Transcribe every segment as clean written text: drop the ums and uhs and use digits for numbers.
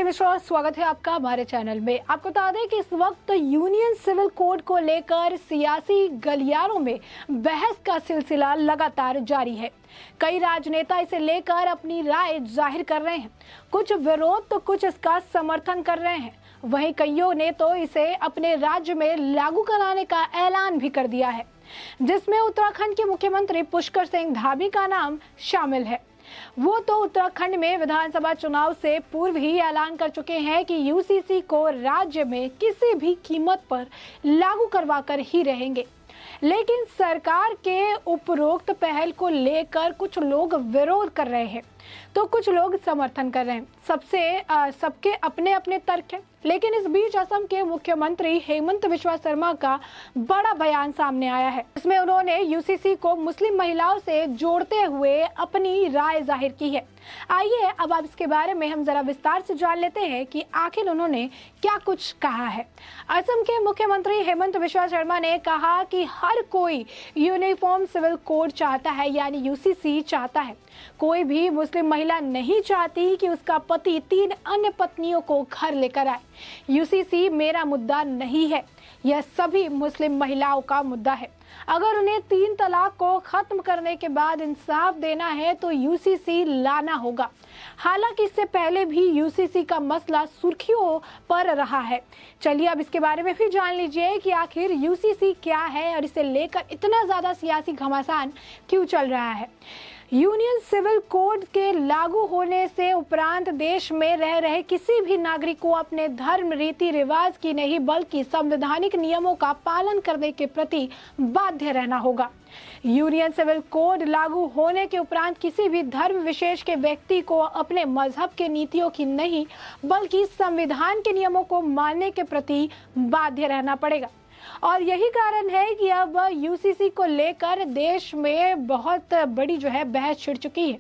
मिश्रा, स्वागत है आपका हमारे चैनल में। आपको बता दें कि इस वक्त यूनियन सिविल कोड को लेकर सियासी गलियारों में बहस का सिलसिला लगातार जारी है। कई राजनेता इसे लेकर अपनी राय जाहिर कर रहे हैं, कुछ विरोध तो कुछ इसका समर्थन कर रहे हैं। वहीं कईयों ने तो इसे अपने राज्य में लागू कराने का ऐलान भी कर दिया है, जिसमें उत्तराखंड के मुख्यमंत्री पुष्कर सिंह धामी का नाम शामिल है। वो तो उत्तराखंड में विधानसभा चुनाव से पूर्व ही ऐलान कर चुके हैं कि यूसीसी को राज्य में किसी भी कीमत पर लागू करवाकर ही रहेंगे। लेकिन सरकार के उपरोक्त पहल को लेकर कुछ लोग विरोध कर रहे हैं तो कुछ लोग समर्थन कर रहे हैं। सबके अपने अपने तर्क हैं। लेकिन इस बीच असम के मुख्यमंत्री हेमंत बिस्वा शर्मा का बड़ा बयान सामने आया है। इसमें उन्होंने यूसीसी को मुस्लिम महिलाओं से जोड़ते हुए अपनी राय जाहिर की है। आइए अब आप इसके बारे में हम जरा विस्तार से जान लेते हैं कि आखिर उन्होंने क्या कुछ कहा है। असम के मुख्यमंत्री हेमंत बिस्वा शर्मा ने कहा कि हर कोई यूनिफॉर्म सिविल कोड चाहता है, यानी यूसीसी चाहता है। कोई भी मुस्लिम महिला नहीं चाहती कि उसका पति 3 अन्य पत्नियों को घर लेकर आए। यूसीसी मेरा मुद्दा नहीं है, यह सभी मुस्लिम महिलाओं का मुद्दा है। अगर उन्हें 3 तलाक को खत्म करने के बाद इंसाफ देना है तो यूसीसी लाना होगा। हालांकि इससे पहले भी यूसीसी का मसला सुर्खियों पर रहा है। चलिए अब इसके बारे में भी जान लीजिए कि आखिर यूसीसी क्या है और इसे लेकर इतना ज्यादा सियासी घमासान क्यों चल रहा है। यूनियन सिविल कोड के लागू होने से उपरांत देश में रह रहे किसी भी नागरिक को अपने धर्म, रीति रिवाज की नहीं बल्कि संवैधानिक नियमों का पालन करने के प्रति बाध्य रहना होगा। यूनियन सिविल कोड लागू होने के उपरांत किसी भी धर्म विशेष के व्यक्ति को अपने मजहब के नीतियों की नहीं बल्कि संविधान के नियमों को मानने के प्रति बाध्य रहना पड़ेगा। और यही कारण है कि अब यूसीसी को लेकर देश में बहुत बड़ी बहस छिड़ चुकी है।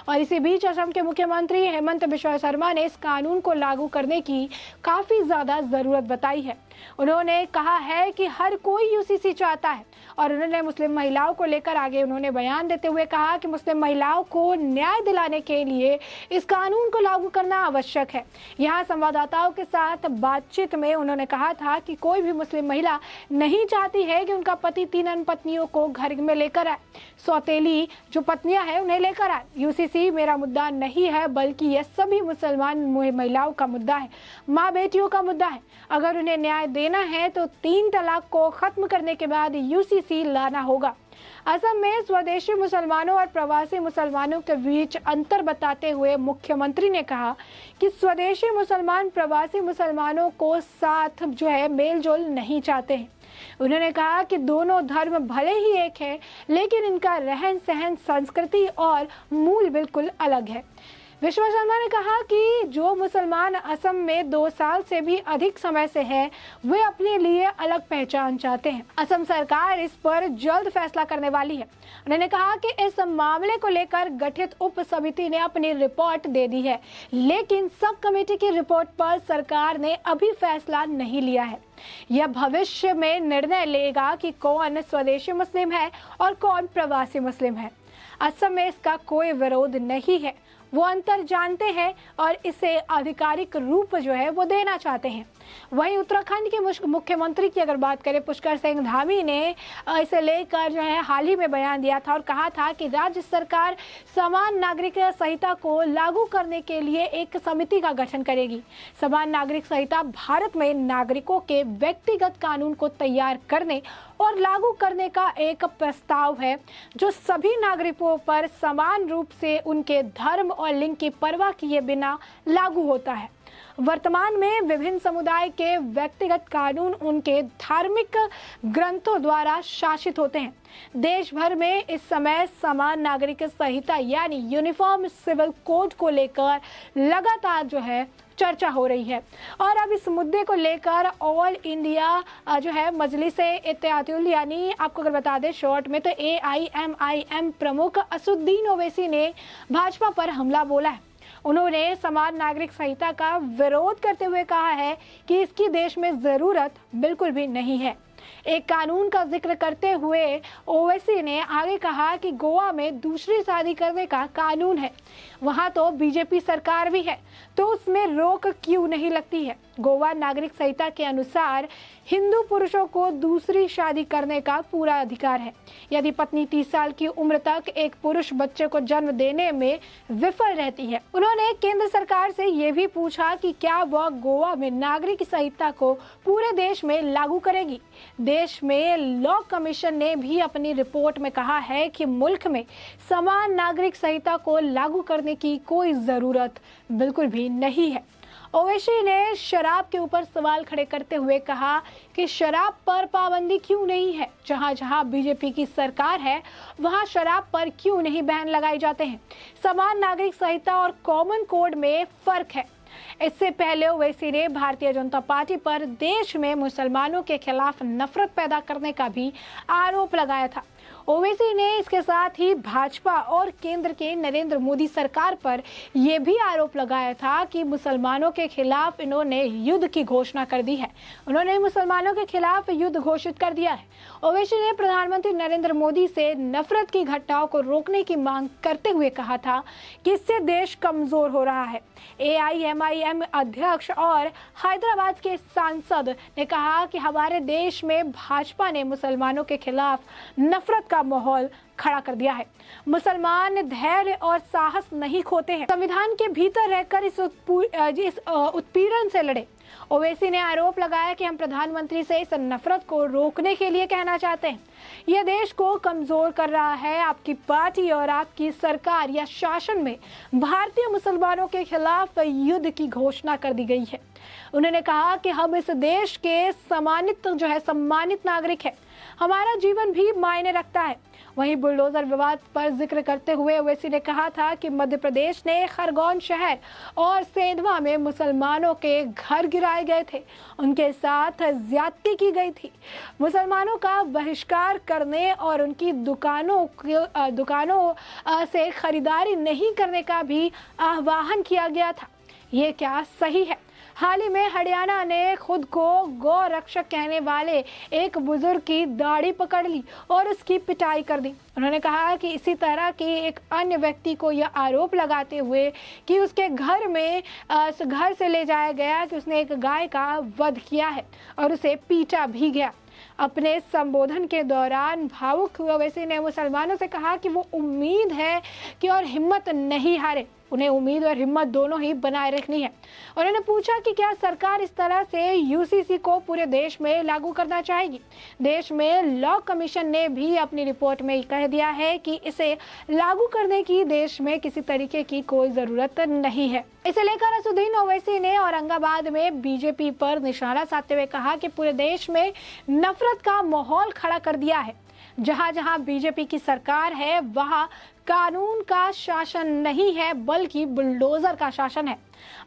और इसी बीच असम के मुख्यमंत्री हेमंत बिस्वा शर्मा ने इस कानून को लागू करने की काफी ज्यादा जरूरत बताई है। उन्होंने कहा है कि हर कोई यूसीसी चाहता है और उन्होंने मुस्लिम महिलाओं को लेकर आगे उन्होंने बयान देते हुए कहा कि मुस्लिम महिलाओं को न्याय दिलाने के लिए इस कानून को लागू करना आवश्यक है। यहाँ संवाददाताओं के साथ बातचीत में उन्होंने कहा था कि कोई भी मुस्लिम महिला नहीं चाहती है कि उनका पति 3 अन्य पत्नियों को घर में लेकर आए, सौतेली जो पत्नियां हैं उन्हें लेकर आए। यूसीसी मेरा मुद्दा नहीं है बल्कि यह सभी मुसलमान महिलाओं का मुद्दा है, माँ बेटियों का मुद्दा है। अगर उन्हें न्याय देना है तो 3 तलाक को खत्म करने के बाद यूसीसी लाना होगा। असम में स्वदेशी मुसलमानों और प्रवासी मुसलमानों के बीच अंतर बताते हुए मुख्यमंत्री ने कहा कि स्वदेशी मुसलमान प्रवासी मुसलमानों को साथ मेल जोल नहीं चाहते हैं। उन्होंने कहा कि दोनों धर्म भले ही एक है लेकिन इनका रहन सहन, संस्कृति और मूल बिल्कुल अलग है। बिस्वा शर्मा ने कहा कि जो मुसलमान असम में 2 साल से भी अधिक समय से है वे अपने लिए अलग पहचान चाहते हैं। असम सरकार इस पर जल्द फैसला करने वाली है। उन्होंने कहा कि इस मामले को लेकर गठित उप समिति ने अपनी रिपोर्ट दे दी है, लेकिन सब कमेटी की रिपोर्ट पर सरकार ने अभी फैसला नहीं लिया है। यह भविष्य में निर्णय लेगा कि कौन स्वदेशी मुस्लिम है और कौन प्रवासी मुस्लिम है। असम में इसका कोई विरोध नहीं है, वो अंतर जानते हैं और इसे आधिकारिक रूप वो देना चाहते हैं। वहीं उत्तराखंड के मुख्यमंत्री की अगर बात करें, पुष्कर सिंह धामी ने इसे लेकर हाल ही में बयान दिया था और कहा था कि राज्य सरकार समान नागरिक संहिता को लागू करने के लिए एक समिति का गठन करेगी। समान नागरिक संहिता भारत में नागरिकों के व्यक्तिगत कानून को तैयार करने और लागू करने का एक प्रस्ताव है जो सभी नागरिकों पर समान रूप से उनके धर्म और लिंग की परवाह किए बिना लागू होता है। वर्तमान में विभिन्न समुदाय के व्यक्तिगत कानून उनके धार्मिक ग्रंथों द्वारा शासित होते हैं। देश भर में इस समय समान नागरिक संहिता यानी यूनिफॉर्म सिविल कोड को लेकर लगातार चर्चा हो रही है। और अब इस मुद्दे को लेकर ऑल इंडिया मजलिस-ए-इत्तेहादुल यानी आपको अगर बता दें शॉर्ट में तो AIMIM प्रमुख असदुद्दीन ओवैसी ने भाजपा पर हमला बोला है। उन्होंने समान नागरिक संहिता का विरोध करते हुए कहा है कि इसकी देश में जरूरत बिल्कुल भी नहीं है। एक कानून का जिक्र करते हुए ओवैसी ने आगे कहा कि गोवा में दूसरी शादी करने का कानून है, वहां तो बीजेपी सरकार भी है, तो उसमें रोक क्यों नहीं लगती है। गोवा नागरिक संहिता के अनुसार हिंदू पुरुषों को दूसरी शादी करने का पूरा अधिकार है। यदि पत्नी 30 साल की उम्र तक एक पुरुष बच्चे को जन्म देने में विफल रहती है। उन्होंने केंद्र सरकार से ये भी पूछा कि क्या वह गोवा में नागरिक संहिता को पूरे देश में लागू करेगी। देश में लॉ कमीशन ने भी अपनी रिपोर्ट में कहा है कि मुल्क में समान नागरिक संहिता को लागू करने की कोई जरूरत बिल्कुल भी नहीं है। ओवैसी ने शराब के ऊपर सवाल खड़े करते हुए कहा कि शराब पर पाबंदी क्यों नहीं है। जहां जहां बीजेपी की सरकार है वहां शराब पर क्यों नहीं बैन लगाए जाते हैं। समान नागरिक संहिता और कॉमन कोड में फर्क है। इससे पहले ओवैसी ने भारतीय जनता पार्टी पर देश में मुसलमानों के खिलाफ नफरत पैदा करने का भी आरोप लगाया था। ओवैसी ने इसके साथ ही भाजपा और केंद्र के नरेंद्र मोदी सरकार पर यह भी आरोप लगाया था कि मुसलमानों के खिलाफ इन्होंने युद्ध की घोषणा कर दी है। उन्होंने मुसलमानों के खिलाफ युद्ध घोषित कर दिया है। ओवैसी ने प्रधानमंत्री नरेंद्र मोदी से नफरत की घटनाओं को रोकने की मांग करते हुए कहा था कि इससे देश कमजोर हो रहा है। AIMIM अध्यक्ष और हैदराबाद के सांसद ने कहा कि हमारे देश में भाजपा ने मुसलमानों के खिलाफ नफरत का माहौल खड़ा कर दिया है। मुसलमान धैर्य और साहस नहीं खोते हैं, संविधान के भीतर रहकर इस उत्पीड़न से लड़े। ओवैसी ने आरोप लगाया कि हम प्रधानमंत्री से इस नफरत को रोकने के लिए कहना चाहते हैं। यह देश को कमजोर कर रहा है। आपकी पार्टी और आपकी सरकार या शासन में भारतीय मुसलमानों के खिलाफ युद्ध की घोषणा कर दी गई है। उन्होंने कहा कि हम इस देश के सम्मानित नागरिक है, हमारा जीवन भी मायने रखता है। वहीं बुलडोजर विवाद पर जिक्र करते हुए ओवैसी ने कहा था कि मध्य प्रदेश ने खरगोन शहर और सेंधवा में मुसलमानों के घर गिराए गए थे, उनके साथ ज्यादती की गई थी। मुसलमानों का बहिष्कार करने और उनकी दुकानों से खरीदारी नहीं करने का भी आह्वान किया गया था। ये क्या सही है? हाल ही में हरियाणा ने खुद को गौ रक्षक कहने वाले एक बुजुर्ग की दाढ़ी पकड़ ली और उसकी पिटाई कर दी। उन्होंने कहा कि इसी तरह के एक अन्य व्यक्ति को यह आरोप लगाते हुए कि उसके घर से ले जाया गया कि उसने एक गाय का वध किया है और उसे पीटा भी गया। अपने संबोधन के दौरान भावुक ओवैसी ने मुसलमानों से कहा कि वो उम्मीद है कि और हिम्मत नहीं हारे, उन्हें उम्मीद और हिम्मत दोनों ही बनाए रखनी है। उन्होंने पूछा कि क्या सरकार इस तरह से UCC को पूरे देश में लागू करना चाहेगी। देश में लॉ कमीशन ने भी अपनी रिपोर्ट में कह दिया है कि इसे लागू करने की देश में किसी तरीके की कोई जरूरत नहीं है। इसे लेकर असुद्दीन ओवैसी ने औरंगाबाद में बीजेपी पर निशाना साधते हुए कहा कि पूरे देश में नफरत का माहौल खड़ा कर दिया है। जहां जहां बीजेपी की सरकार है वहां कानून का शासन नहीं है बल्कि बुलडोजर का शासन है।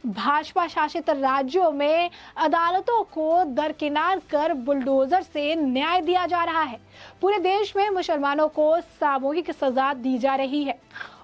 भाजपा शासित राज्यों में अदालतों को दरकिनार कर बुलडोजर से न्याय दिया जा रहा है। पूरे देश में मुसलमानों को सामूहिक सजा दी जा रही है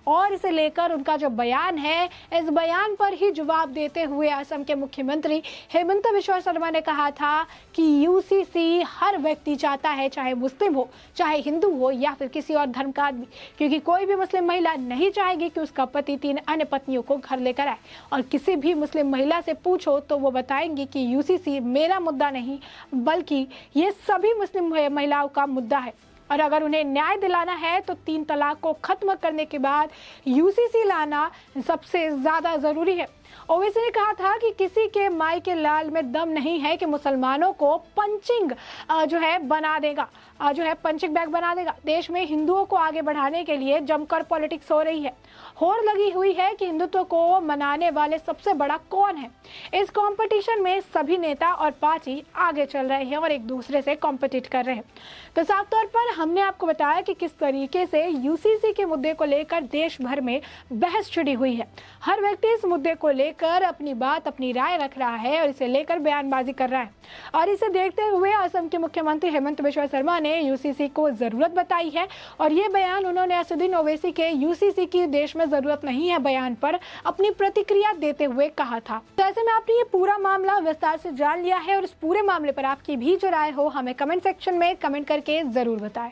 और इसे लेकर उनका जो बयान है, इस बयान पर ही जवाब देते हुए असम के मुख्यमंत्री हेमंत बिश्वा शर्मा ने कहा था कि UCC हर व्यक्ति चाहता है, चाहे मुस्लिम हो, चाहे हिंदू हो या फिर किसी और धर्म का आदमी, क्योंकि कोई भी मुस्लिम महिला नहीं चाहेगी कि उसका पति 3 अन्य पत्नियों को घर लेकर आए। और किसी भी मुस्लिम महिला से पूछो तो वो बताएंगी कि UCC मेरा मुद्दा नहीं बल्कि ये सभी मुस्लिम महिलाओं का मुद्दा है। और अगर उन्हें न्याय दिलाना है तो 3 तलाक को खत्म करने के बाद UCC लाना सबसे ज्यादा जरूरी है। ओवैसी ने कहा था कि किसी के माई के लाल में दम नहीं है कि मुसलमानों को पंचिंग बैग बना देगा। देश में हिंदुओं को आगे बढ़ाने के लिए जमकर पॉलिटिक्स हो रही है। होड़ लगी हुई है कि हिंदुत्व को मनाने वाले सबसे बड़ा कौन है। इस कंपटीशन में सभी नेता और पार्टी आगे चल रहे हैं और एक दूसरे से कॉम्पिटिट कर रहे हैं। तो साफ तौर पर हमने आपको बताया कि किस तरीके से UCC के मुद्दे को लेकर देश भर में बहस छिड़ी हुई है। हर व्यक्ति इस मुद्दे को लेकर अपनी बात, अपनी राय रख रहा है और इसे लेकर बयानबाजी कर रहा है। और इसे देखते हुए असम के मुख्यमंत्री हेमंत बिश्वा शर्मा ने यूसीसी को जरूरत बताई है और ये बयान उन्होंने असदुद्दीन ओवैसी के यूसीसी की देश में जरूरत नहीं है बयान पर अपनी प्रतिक्रिया देते हुए कहा था। तो ऐसे में आपने ये पूरा मामला विस्तार से जान लिया है और इस पूरे मामले पर आपकी भी जो राय हो हमें कमेंट सेक्शन में कमेंट करके जरूर बताएं।